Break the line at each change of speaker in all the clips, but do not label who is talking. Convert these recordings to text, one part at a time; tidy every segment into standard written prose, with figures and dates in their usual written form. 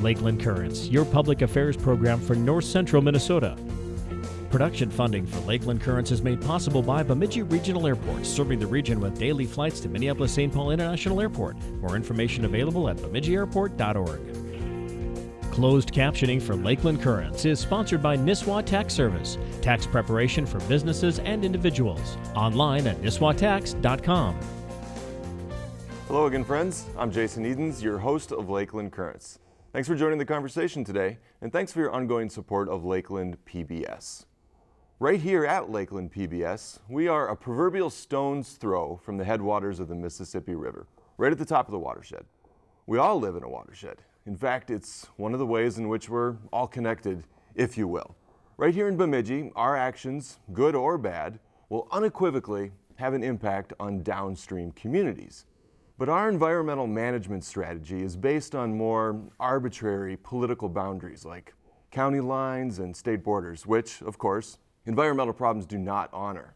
Lakeland Currents, your public affairs program for north central Minnesota. Production funding for Lakeland Currents is made possible by Bemidji Regional Airport, serving the region with daily flights to Minneapolis-St. Paul International Airport. More information available at bemidjiairport.org. Closed captioning for Lakeland Currents is sponsored by Nisswa Tax Service, tax preparation for businesses and individuals. Online at nisswatax.com.
Hello again, friends. I'm Jason Edens, your host of Lakeland Currents. Thanks for joining the conversation today, and thanks for your ongoing support of Lakeland PBS. Right here at Lakeland PBS, we are a proverbial stone's throw from the headwaters of the Mississippi River, right at the top of the watershed. We all live in a watershed. In fact, it's one of the ways in which we're all connected, if you will. Right here in Bemidji, our actions, good or bad, will unequivocally have an impact on downstream communities. But our environmental management strategy is based on more arbitrary political boundaries like county lines and state borders, which, of course, environmental problems do not honor.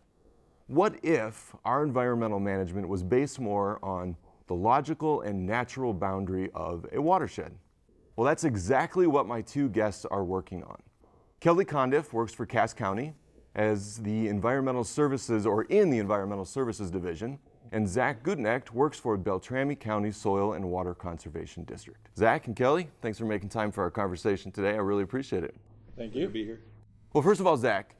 What if our environmental management was based more on the logical and natural boundary of a watershed? Well, that's exactly what my two guests are working on. Kelly.Condiff works for Cass County as the Environmental Services, or in the Environmental Services Division, and Zachrie.Gutknecht works for Beltrami County Soil and Water Conservation District. Zach and Kelly, thanks for making time for our conversation today. I really appreciate it.
Thank you. Good to be here.
Well, first of all, Zach,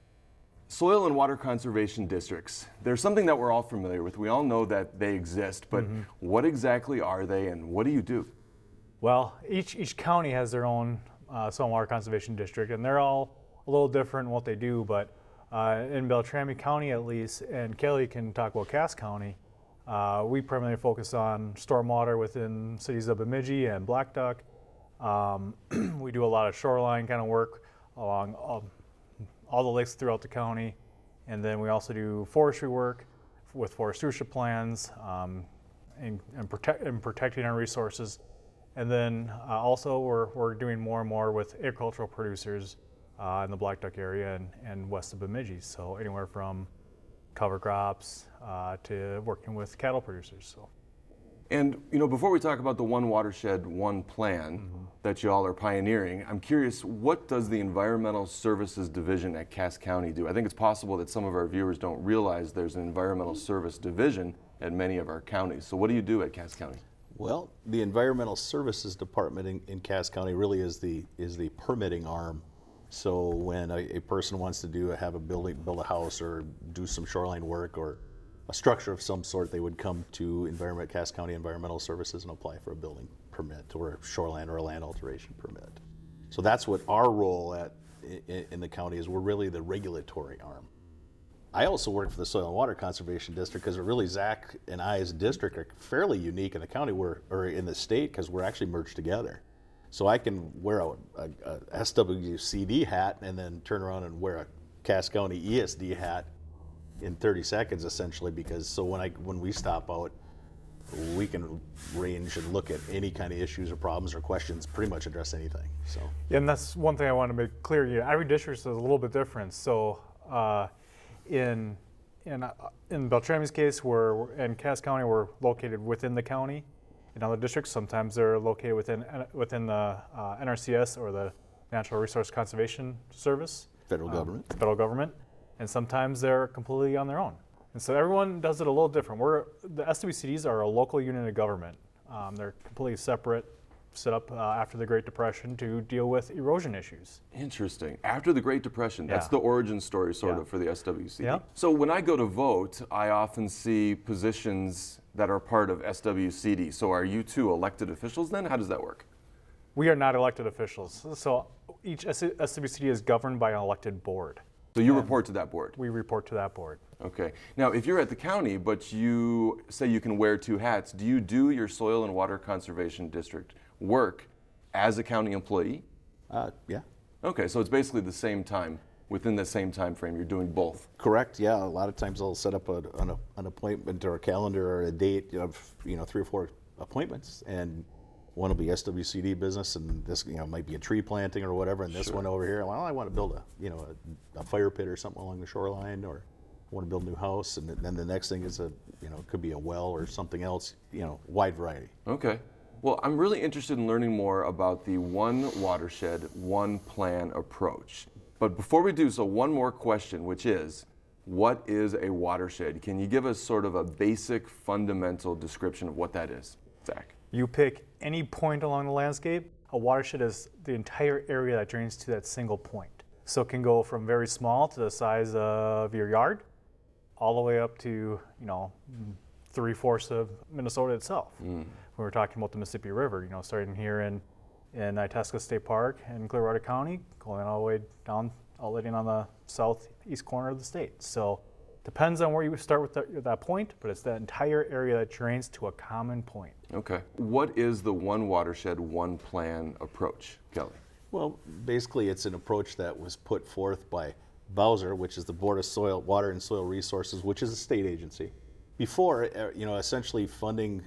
soil and water conservation districts, they're something that we're all familiar with. We all know that they exist, but what exactly are they and what do you do?
Well, each county has their own soil and water conservation district, and they're all a little different in what they do, but in Beltrami County at least, and Kelly can talk about Cass County, we primarily focus on stormwater within cities of Bemidji and Black Duck. We do a lot of shoreline kind of work along all the lakes throughout the county, and then we also do forestry work with forest stewardship plans and protecting our resources. And then also we're doing more and more with agricultural producers in the Black Duck area and west of Bemidji. So anywhere from cover crops to working with cattle producers. So.
And before we talk about the One Watershed, One Plan that you all are pioneering, I'm curious, what does the Environmental Services Division at Cass County do? I think it's possible that some of our viewers don't realize there's an Environmental Service Division at many of our counties. So what do you do at Cass County?
Well, the Environmental Services Department in Cass County really is the permitting arm. So when a person wants to build a house or do some shoreline work or a structure of some sort, they would come to Cass County Environmental Services and apply for a building permit or a shoreline or a land alteration permit. So that's what our role in the county is. We're really the regulatory arm. I also work for the Soil and Water Conservation District because really Zach and I as a district are fairly unique in the county or in the state because we're actually merged together. So I can wear a SWCD hat and then turn around and wear a Cass County ESD hat in 30 seconds essentially, because when we stop out, we can range and look at any kind of issues or problems or questions, pretty much address anything. So
Yeah, and that's one thing I want to make clear. Every district is a little bit different. So in Beltrami's case, in Cass County, we're located within the county. In other districts, sometimes they're located within the NRCS or the Natural Resource Conservation Service.
Federal
government. And sometimes they're completely on their own. And so everyone does it a little different. The SWCDs are a local unit of government. They're completely separate, set up after the Great Depression to deal with erosion issues.
Interesting. After the Great Depression, that's the origin story sort of for the SWCD. Yeah. So when I go to vote, I often see positions that are part of SWCD. So are you two elected officials then? How does that work?
We are not elected officials. So each SWCD is governed by an elected board.
So you report to that board?
We report to that board.
Okay. Now, if you're at the county, but you say you can wear two hats, do you do your Soil and Water Conservation District work as a county employee?
Yeah.
Okay, so it's basically the same time, within the same time frame, you're doing both?
Correct, yeah. A lot of times I'll set up an appointment or a calendar or a date of 3 or 4 appointments, and one will be SWCD business, and this might be a tree planting or whatever, and this one over here, well, I want to build a fire pit or something along the shoreline, or I want to build a new house, and then the next thing is could be a well or something else, wide variety.
Okay. Well, I'm really interested in learning more about the One Watershed, One Plan approach. But before we do so, one more question, which is, what is a watershed? Can you give us sort of a basic, fundamental description of what that is, Zach?
You pick any point along the landscape. A watershed is the entire area that drains to that single point. So it can go from very small to the size of your yard, all the way up to, 3/4 of Minnesota itself. When we're talking about the Mississippi River, starting here in Itasca State Park in Clearwater County, going all the way down, outletting on the southeast corner of the state. So depends on where you start with that point, but it's that entire area that drains to a common point.
Okay. What is the One Watershed, One Plan approach, Kelly?
Well, basically it's an approach that was put forth by Bowser, which is the Board of Water and Soil Resources, which is a state agency. Before, essentially funding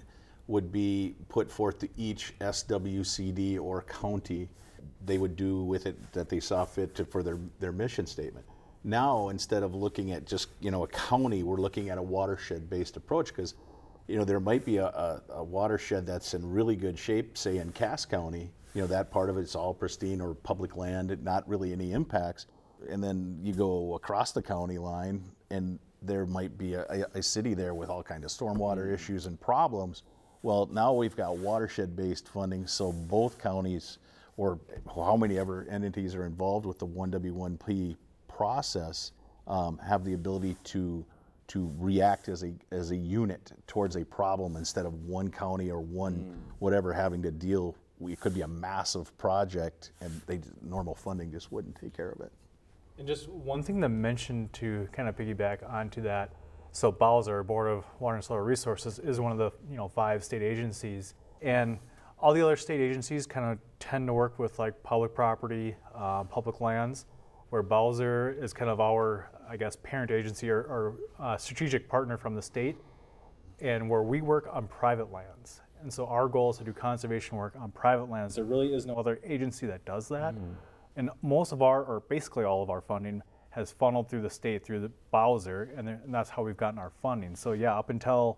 would be put forth to each SWCD or county. They would do with it that they saw fit for their mission statement. Now, instead of looking at just a county, we're looking at a watershed-based approach, because there might be a watershed that's in really good shape, say in Cass County. That part of it's all pristine or public land, not really any impacts. And then you go across the county line, and there might be a city there with all kinds of stormwater issues and problems. Well, now we've got watershed-based funding, so both counties, or how many ever entities are involved with the 1W1P process, have the ability to react as a unit towards a problem, instead of one county or one whatever having to deal. It could be a massive project, and normal funding just wouldn't take care of it.
And just one thing to mention to kind of piggyback onto that, so Bowser, Board of Water and Soil Resources, is one of the 5 state agencies, and all the other state agencies kind of tend to work with like public property, public lands, where Bowser is kind of our, parent agency or strategic partner from the state, and where we work on private lands. And so our goal is to do conservation work on private lands. There really is no other agency that does that. And most of or basically all of our funding has funneled through the state, through the Bowser, and that's how we've gotten our funding. So yeah, up until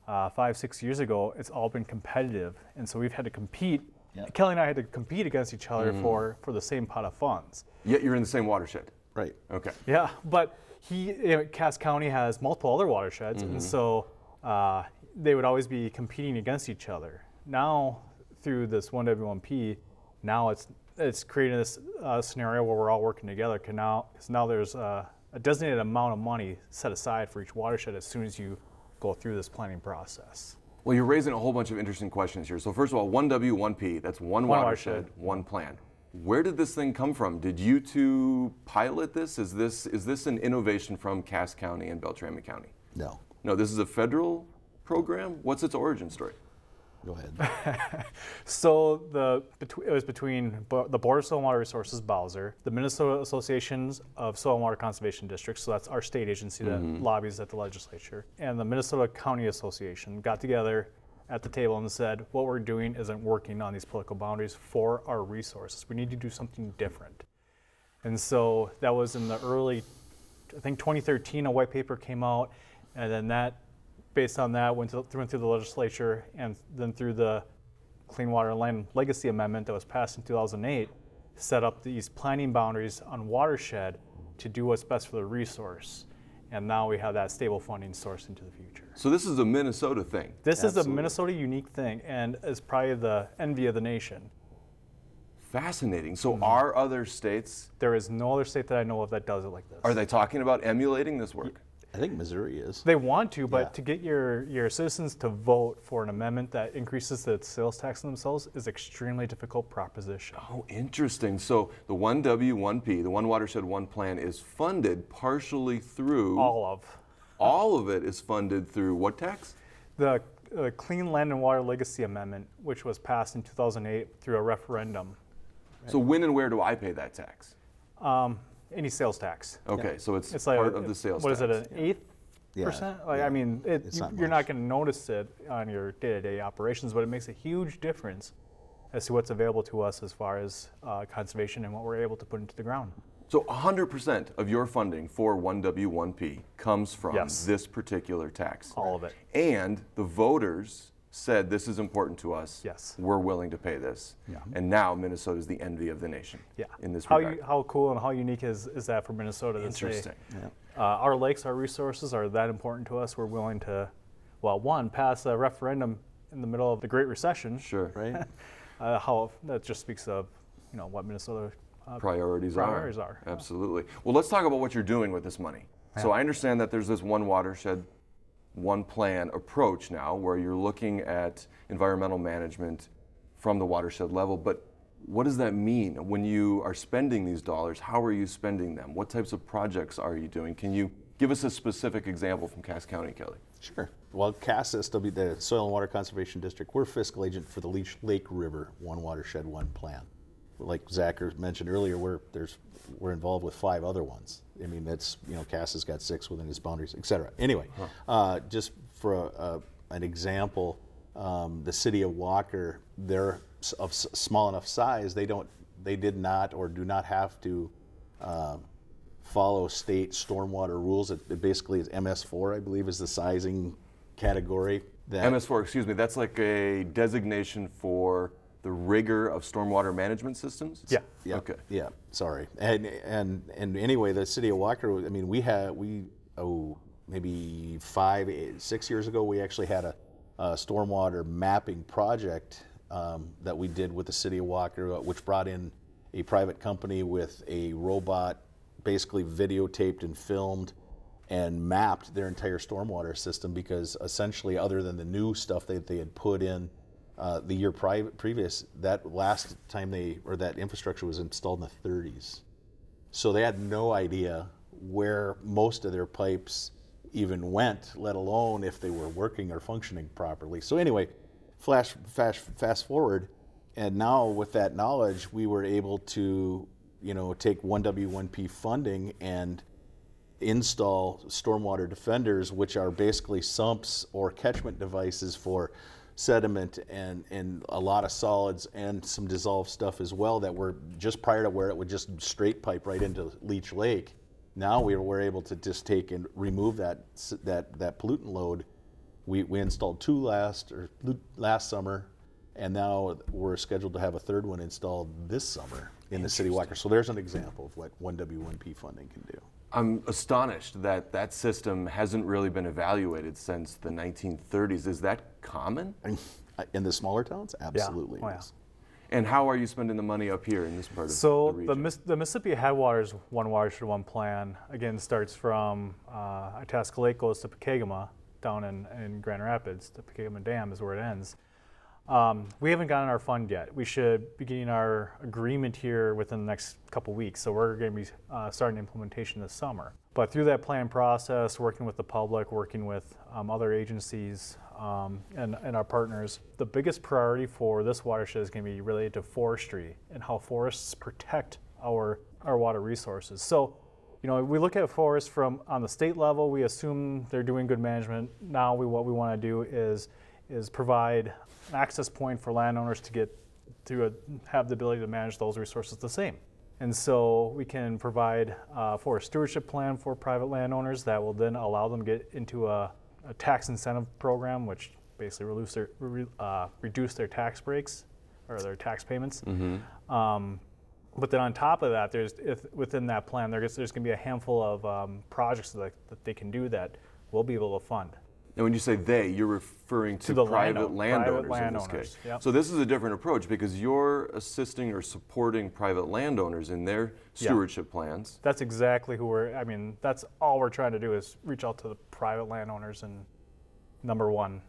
5-6 years ago, it's all been competitive. And so we've had to compete. Yep. Kelly and I had to compete against each other for the same pot of funds.
Yet you're in the same watershed.
Right.
Okay.
Yeah, but Cass County has multiple other watersheds, and so they would always be competing against each other. Now, through this 1W1P, now it's creating this scenario where we're all working together. Because now there's a designated amount of money set aside for each watershed as soon as you go through this planning process.
Well, you're raising a whole bunch of interesting questions here. So first of all, 1W1P, that's one watershed, one plan. Where did this thing come from? Did you two pilot this? Is this an innovation from Cass County and Beltrami County?
No.
No, this is a federal program? What's its origin story?
Go ahead.
So it was between the Board of Soil and Water Resources, Bowser, the Minnesota Associations of Soil and Water Conservation Districts, so that's our state agency that lobbies at the legislature, and the Minnesota County Association got together at the table and said, what we're doing isn't working on these political boundaries for our resources. We need to do something different. And so that was in the early, 2013, a white paper came out, and then based on that, went through the legislature, and then through the Clean Water and Land Legacy Amendment that was passed in 2008, set up these planning boundaries on watershed to do what's best for the resource. And now we have that stable funding source into the future.
So this is a Minnesota thing.
This is a Minnesota unique thing, and is probably the envy of the nation.
Fascinating. So are other states?
There is no other state that I know of that does it like this.
Are they talking about emulating this work?
I think Missouri is.
They want to, but to get your citizens to vote for an amendment that increases the sales tax on themselves is extremely difficult proposition.
Oh, interesting. So the 1W1P, the One Watershed, One Plan, is funded partially through... All of it is funded through what tax?
The Clean Land and Water Legacy Amendment, which was passed in 2008 through a referendum.
So when and where do I pay that tax?
Any sales tax.
Okay, so it's
like
part of the sales tax.
What is it, an 8%? I mean, you're not going to notice it on your day-to-day operations, but it makes a huge difference as to what's available to us as far as conservation and what we're able to put into the ground.
So 100% of your funding for 1W1P comes from this particular tax.
All of it.
And the voters said, this is important to us.
Yes.
We're willing to pay this.
Yeah.
And now Minnesota is the envy of the nation.
Yeah.
In this
how
regard.
how cool and how unique is that for Minnesota? That
Interesting.
our lakes, our resources are that important to us. We're willing to, well, one, pass a referendum in the middle of the Great Recession.
Sure.
Right.
How that just speaks of, what Minnesota
Priorities
are.
Absolutely. Well, let's talk about what you're doing with this money. So I understand that there's this one watershed, one plan approach now where you're looking at environmental management from the watershed level, but what does that mean when you are spending these dollars? How are you spending them? What types of projects are you doing? Can you give us a specific example from Cass County, Kelly?
Sure. Well, CAS, the Soil and Water Conservation District, we're fiscal agent for the Lake River One Watershed One Plan. Like Zachrie mentioned earlier, we're involved with 5 other ones. I mean, that's, CAS has got 6 within its boundaries, et cetera. Anyway, just for an example, the city of Walker, they're of small enough size, they did not or do not have to follow state stormwater rules. It basically is MS4, I believe, is the sizing category.
MS4, excuse me, that's like a designation for the rigor of stormwater management systems?
Yeah.
Okay.
Yeah, sorry. And anyway, the city of Walker, I mean, maybe 6 years ago, we actually had a stormwater mapping project that we did with the city of Walker, which brought in a private company with a robot, basically videotaped and filmed and mapped their entire stormwater system, because essentially, other than the new stuff that they had put in the year previous, that last time that infrastructure was installed in the 30s. So they had no idea where most of their pipes even went, let alone if they were working or functioning properly. So anyway, fast forward, and now with that knowledge, we were able to, take 1W1P funding and install stormwater defenders, which are basically sumps or catchment devices for sediment and a lot of solids and some dissolved stuff as well, that were just prior to where it would just straight pipe right into Leech Lake. Now we were able to just take and remove that pollutant load. We installed 2 last summer, and now we're scheduled to have a 3rd one installed this summer in the city of Walker. So there's an example of what 1W1P funding can do.
I'm astonished that system hasn't really been evaluated since the 1930s. Is that common?
In the smaller towns? Absolutely.
Yeah.
And how are you spending the money up here in this part of the
So
region?
the Mississippi Headwaters One Watershed One Plan, again, starts from Itasca Lake, goes to Pekegama, down in Grand Rapids. The Pekegama Dam is where it ends. We haven't gotten our fund yet. We should be getting our agreement here within the next couple weeks, so we're going to be starting implementation this summer. But through that plan process, working with the public, working with other agencies and our partners, the biggest priority for this watershed is going to be related to forestry and how forests protect our water resources. So, we look at forests from on the state level. We assume they're doing good management. Now, what we want to do is provide an access point for landowners to have the ability to manage those resources the same. And so we can provide a forest stewardship plan for private landowners that will then allow them to get into a tax incentive program, which basically reduce their tax breaks or their tax payments. Mm-hmm. But then on top of that, within that plan, there's going to be a handful of projects that they can do that we'll be able to fund.
And when you say they, you're referring to
the
private landowners in
landowners,
this case.
yep.
So this is a different approach because you're assisting or supporting private landowners in their stewardship plans.
That's exactly that's all we're trying to do is reach out to the private landowners and number one.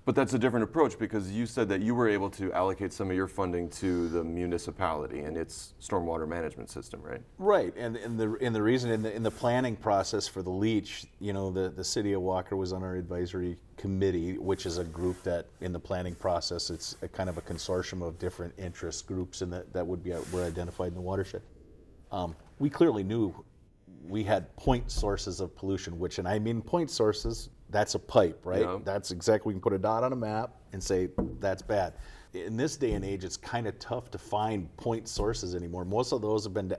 But that's a different approach because you said that you were able to allocate some of your funding to the municipality and its stormwater management system, right?
Right, and the reason in the planning process for the leach, the city of Walker was on our advisory committee, which is a group that in the planning process, it's a kind of a consortium of different interest groups and that were identified in the watershed. We clearly knew we had point sources of pollution, and I mean point sources. That's a pipe, right?
Yeah.
That's exactly, we can put a dot on a map and say that's bad. In this day and age, it's kind of tough to find point sources anymore. Most of those have been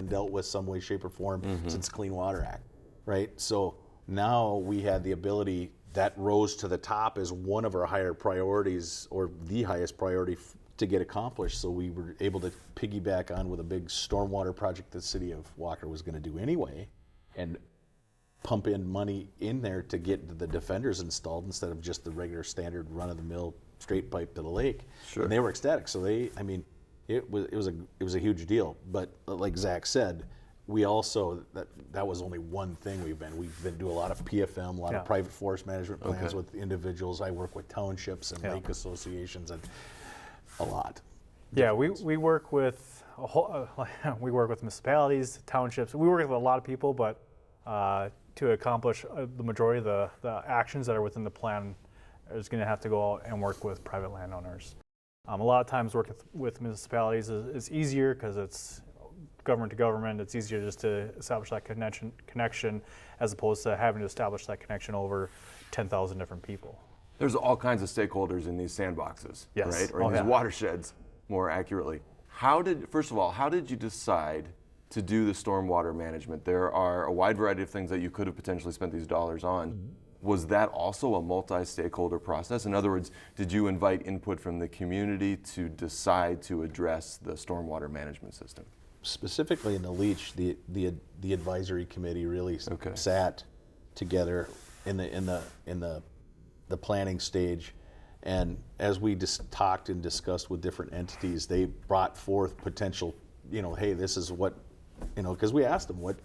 dealt with some way, shape, or form since Clean Water Act, right? So now we had the ability that rose to the top as one of our higher priorities, or the highest priority to get accomplished. So we were able to piggyback on with a big stormwater project the city of Walker was going to do anyway, and pump in money in there to get the defenders installed instead of just the regular standard run-of-the-mill straight pipe to the lake.
Sure.
And they were ecstatic. So it was a huge deal. But like Zach said, we also that was only one thing we've been doing a lot of PFM, a lot of private forest management plans with individuals. I work with townships and lake associations, and a lot.
Yeah, we work with we work with municipalities, townships. We work with a lot of people, but to accomplish the majority of the actions that are within the plan, is going to have to go out and work with private landowners. A lot of times working with municipalities is easier because it's government to government. It's easier just to establish that connection as opposed to having to establish that connection over 10,000 different people.
There's all kinds of stakeholders in these sandboxes, right? Or in these watersheds, more accurately. First of all, how did you decide to do the stormwater management? There are a wide variety of things that you could have potentially spent these dollars on. Mm-hmm. Was that also a multi-stakeholder process? In other words, did you invite input from the community to decide to address the stormwater management system?
Specifically in the leach, the advisory committee really sat together in the planning stage, and as we just talked and discussed with different entities, they brought forth potential, hey, this is what, because we asked them what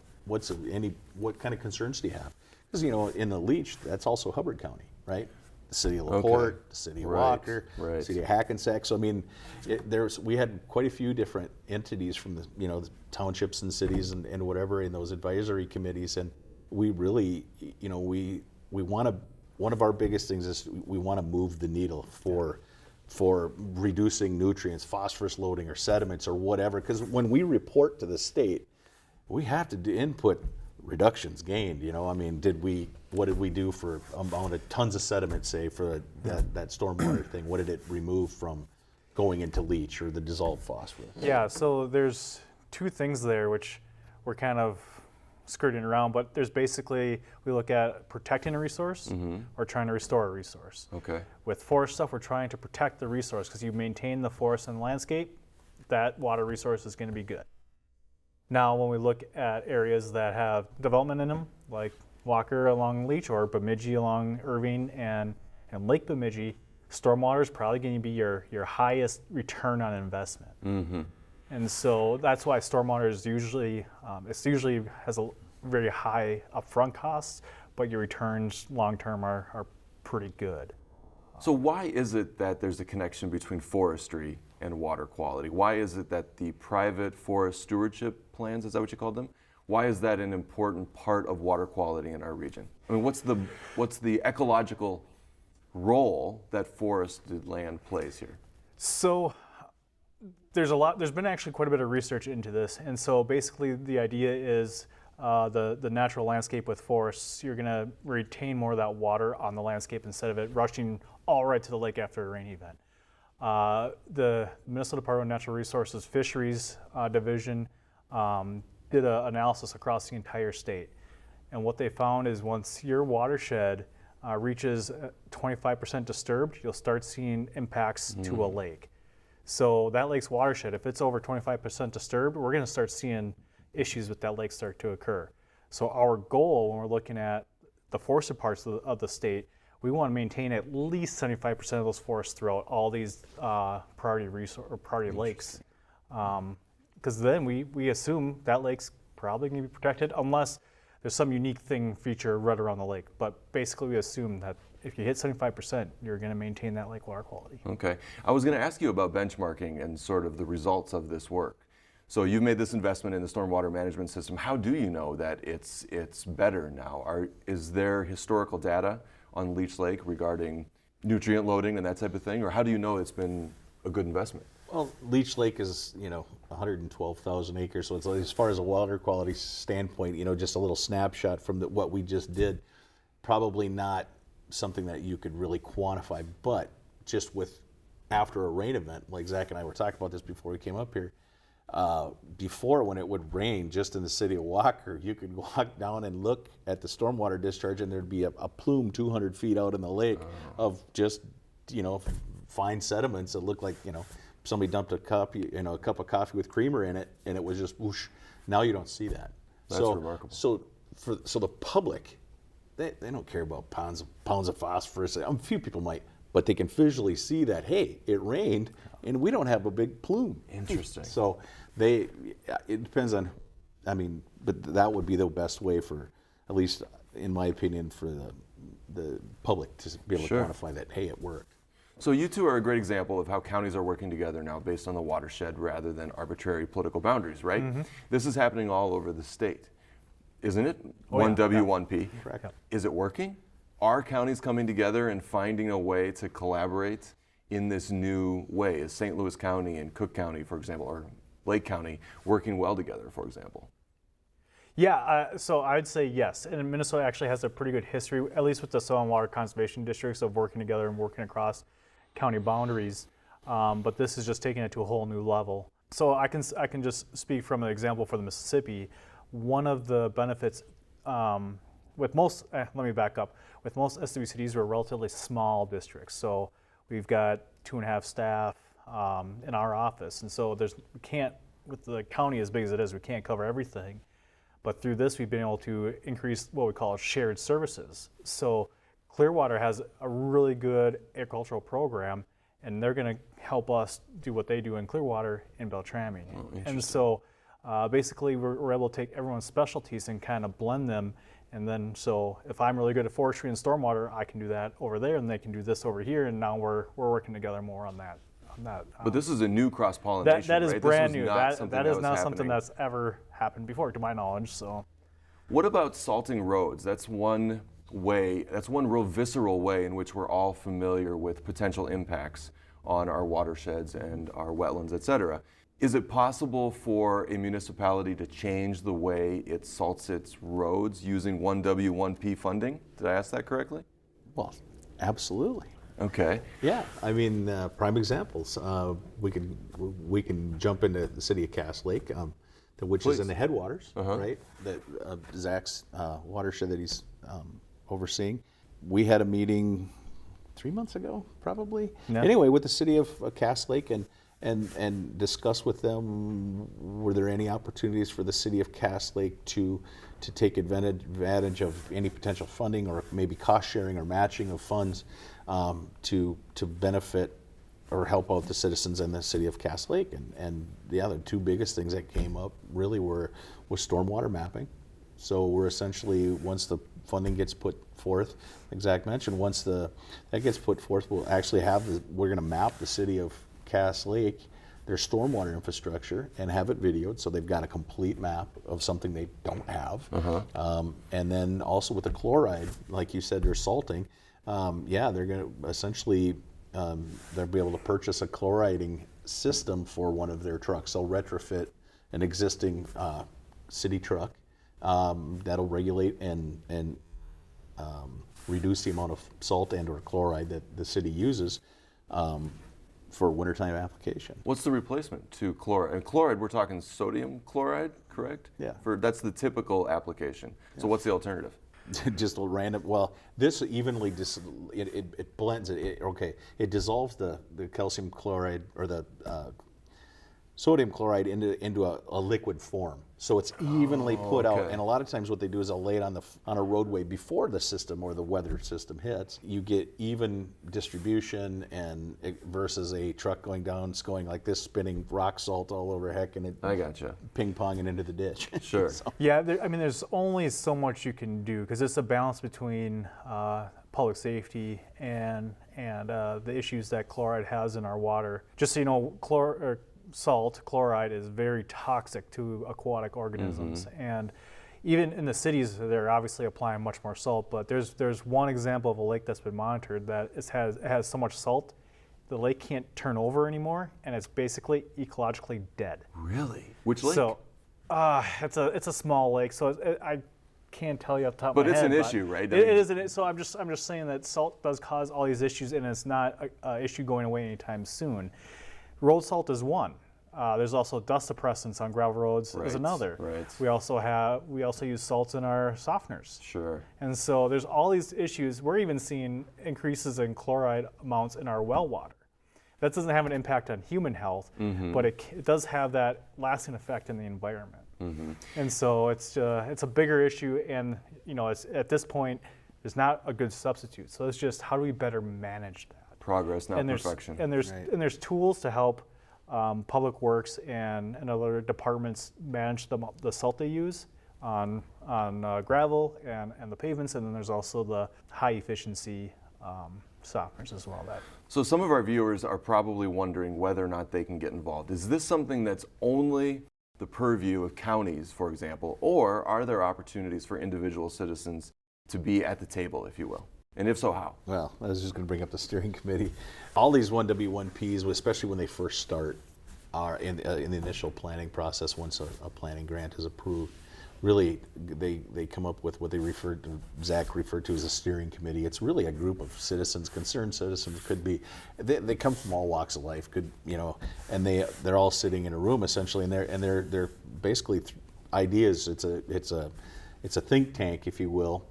kind of concerns do you have? Because in the leach, that's also Hubbard County, right? The city of LaPorte, the city of Walker, the city of Hackensack. So I mean, we had quite a few different entities from the townships and cities and whatever in those advisory committees, and we really, we want to. One of our biggest things is we want to move the needle for reducing nutrients, phosphorus loading, or sediments, or whatever. Because when we report to the state, we have to input reductions gained. I mean, what did we do for amount of tons of sediment, say, for that stormwater thing? What did it remove from going into leach or the dissolved phosphorus? Yeah,
so there's two things there which we're kind of skirting around, but there's basically, we look at protecting a resource or trying to restore a resource.
Okay.
With forest stuff, we're trying to protect the resource because you maintain the forest and landscape, that water resource is going to be good. Now, when we look at areas that have development in them, like Walker along Leach or Bemidji along Irving and Lake Bemidji, stormwater is probably going to be your highest return on investment. Mm-hmm. And so that's why stormwater is usually has a very high upfront cost, but your returns long term are pretty good.
So why is it that there's a connection between forestry and water quality? Why is it that the private forest stewardship plans, is that what you called them? Why is that an important part of water quality in our region? I mean, what's the ecological role that forested land plays here?
So there's been actually quite a bit of research into this, and so basically the idea is the natural landscape with forests, you're going to retain more of that water on the landscape instead of it rushing all right to the lake after a rain event. The Minnesota Department of Natural Resources Fisheries Division did an analysis across the entire state, and what they found is once your watershed reaches 25% disturbed, you'll start seeing impacts to a lake. So that lake's watershed, if it's over 25% disturbed, we're going to start seeing issues with that lake start to occur. So our goal when we're looking at the forested parts of the state, we want to maintain at least 75% of those forests throughout all these priority lakes. Because then we assume that lake's probably going to be protected unless there's some unique feature right around the lake. But basically we assume that if you hit 75%, you're going to maintain that lake water quality.
Okay. I was going to ask you about benchmarking and sort of the results of this work. So you've made this investment in the stormwater management system. How do you know that it's better now? Is there historical data on Leech Lake regarding nutrient loading and that type of thing? Or how do you know it's been a good investment?
Well, Leech Lake is, 112,000 acres. So it's as far as a water quality standpoint, just a little snapshot from what we just did, probably not something that you could really quantify, but just with after a rain event, like Zach and I were talking about this before we came up here, Before, when it would rain just in the city of Walker, you could walk down and look at the stormwater discharge, and there'd be a plume 200 feet out in the lake of just, fine sediments that looked like, somebody dumped a cup of coffee with creamer in it, and it was just whoosh. Now you don't see that.
That's remarkable.
So the public, they don't care about pounds of phosphorus. A few people might, but they can visually see that, hey, it rained and we don't have a big plume.
Interesting.
So it depends on, but that would be the best way for, at least in my opinion, for the public to be able to quantify that, hey, it worked.
So you two are a great example of how counties are working together now based on the watershed rather than arbitrary political boundaries, right? Mm-hmm. This is happening all over the state, isn't it? 1W, 1P.
Correct.
Is it working? Are counties coming together and finding a way to collaborate in this new way? Is St. Louis County and Cook County, for example, or Lake County working well together, for example?
Yeah, so I'd say yes. And Minnesota actually has a pretty good history, at least with the soil and water conservation districts, of working together and working across county boundaries. But this is just taking it to a whole new level. So I can just speak from an example for the Mississippi. One of the benefits with most, let me back up. With most SWCDs, we're relatively small districts. So we've got 2.5 staff in our office. And so we can't, with the county as big as it is, we can't cover everything. But through this, we've been able to increase what we call shared services. So Clearwater has a really good agricultural program, and they're going to help us do what they do in Clearwater in Beltrami. And so basically we're able to take everyone's specialties and kind of blend them. And then so if I'm really good at forestry and stormwater, I can do that over there, and they can do this over here. And now we're working together more on that.
But this is a new cross-pollination,
that is
right?
brand new. That is not
happening.
something that's ever happened before, to my knowledge. So,
what about salting roads? That's one way. That's one real visceral way in which we're all familiar with potential impacts on our watersheds and our wetlands, et cetera. Is it possible for a municipality to change the way it salts its roads using 1W, 1P funding? Did I ask that correctly?
Well, absolutely.
Okay.
Yeah, prime examples. We can jump into the city of Cass Lake, which is in the headwaters, right? That Zach's watershed that he's overseeing. We had a meeting 3 months ago, probably. Yeah. Anyway, with the city of Cass Lake and discuss with them, were there any opportunities for the city of Cass Lake to take advantage of any potential funding or maybe cost sharing or matching of funds to benefit or help out the citizens in the city of Cass Lake. And the other two biggest things that came up really was stormwater mapping. So we're essentially, once the funding gets put forth, like Zach mentioned, once that gets put forth, we'll actually we're going to map the city of Cass Lake, their stormwater infrastructure, and have it videoed, so they've got a complete map of something they don't have. And then also with the chloride, like you said, they're salting. They're going to essentially they'll be able to purchase a chloriding system for one of their trucks. They'll retrofit an existing city truck that'll regulate and reduce the amount of salt and or chloride that the city uses for wintertime application.
What's the replacement to chloride? And chloride, we're talking sodium chloride, correct?
Yeah.
That's the typical application. So what's the alternative?
Just a random. Well, this evenly it blends it. It dissolves the calcium chloride or the sodium chloride into a liquid form, so it's evenly put out. And a lot of times, what they do is they'll lay it on a roadway before the system or the weather system hits. You get even distribution, and versus a truck going down, it's going like this, spinning rock salt all over heck, and it ping-ponging into the ditch.
Sure.
Yeah, there's only so much you can do because it's a balance between public safety and the issues that chloride has in our water. Just so you know, chloride is very toxic to aquatic organisms, and even in the cities they're obviously applying much more salt, but there's one example of a lake that's been monitored that it has so much salt the lake can't turn over anymore, and it's basically ecologically dead.
Really? Which lake?
So it's a small lake, so I can't tell you off the top of my head.
But it's an issue, right?
It is. So I'm just saying that salt does cause all these issues, and it's not an issue going away anytime soon. Road salt is one. There's also dust suppressants on gravel roads is another.
Right.
We also use salts in our softeners.
Sure.
And so there's all these issues. We're even seeing increases in chloride amounts in our well water. That doesn't have an impact on human health, but it does have that lasting effect in the environment. And so it's a bigger issue, and at this point, there's not a good substitute. So it's just how do we better manage that?
Progress, not perfection.
And there's tools to help Public Works and other departments manage the salt they use on gravel and the pavements, and then there's also the high efficiency softeners as well.
So some of our viewers are probably wondering whether or not they can get involved. Is this something that's only the purview of counties, for example, or are there opportunities for individual citizens to be at the table, if you will? And if so, how?
Well, I was just going to bring up the steering committee. All these 1W1Ps, especially when they first start, are in the initial planning process. Once a planning grant is approved, really they come up with what Zach referred to as a steering committee. It's really a group of citizens, concerned citizens. Could be they come from all walks of life. And they're all sitting in a room essentially, and they're basically ideas. It's a think tank, if you will,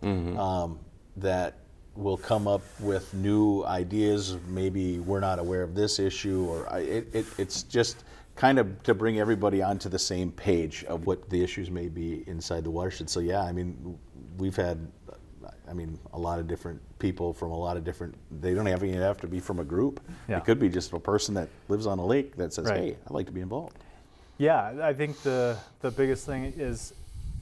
that will come up with new ideas. Maybe we're not aware of this issue, or it's just kind of to bring everybody onto the same page of what the issues may be inside the watershed. So yeah, I mean, we've had, a lot of different people from a lot of different. They don't even have to be from a group. Yeah. It could be just a person that lives on a lake that says, "Hey, I'd like to be involved."
Yeah, I think the biggest thing is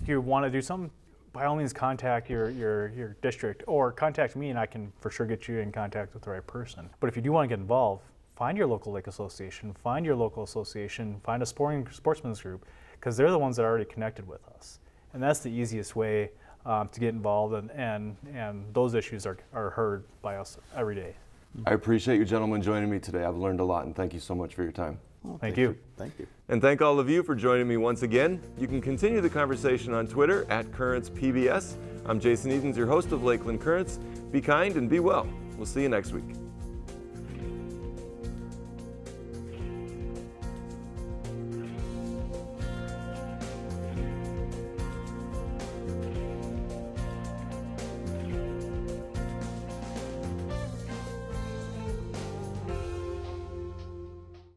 if you want to do something, by all means contact your district or contact me, and I can for sure get you in contact with the right person. But if you do want to get involved, find your local lake association, find a sportsman's group, because they're the ones that are already connected with us. And that's the easiest way to get involved, and those issues are heard by us every day.
I appreciate you gentlemen joining me today. I've learned a lot, and thank you so much for your time.
Well,
thank you.
Thank you.
And thank all of you for joining me once again. You can continue the conversation on Twitter @CurrentsPBS. I'm Jason Edens, your host of Lakeland Currents. Be kind and be well. We'll see you next week.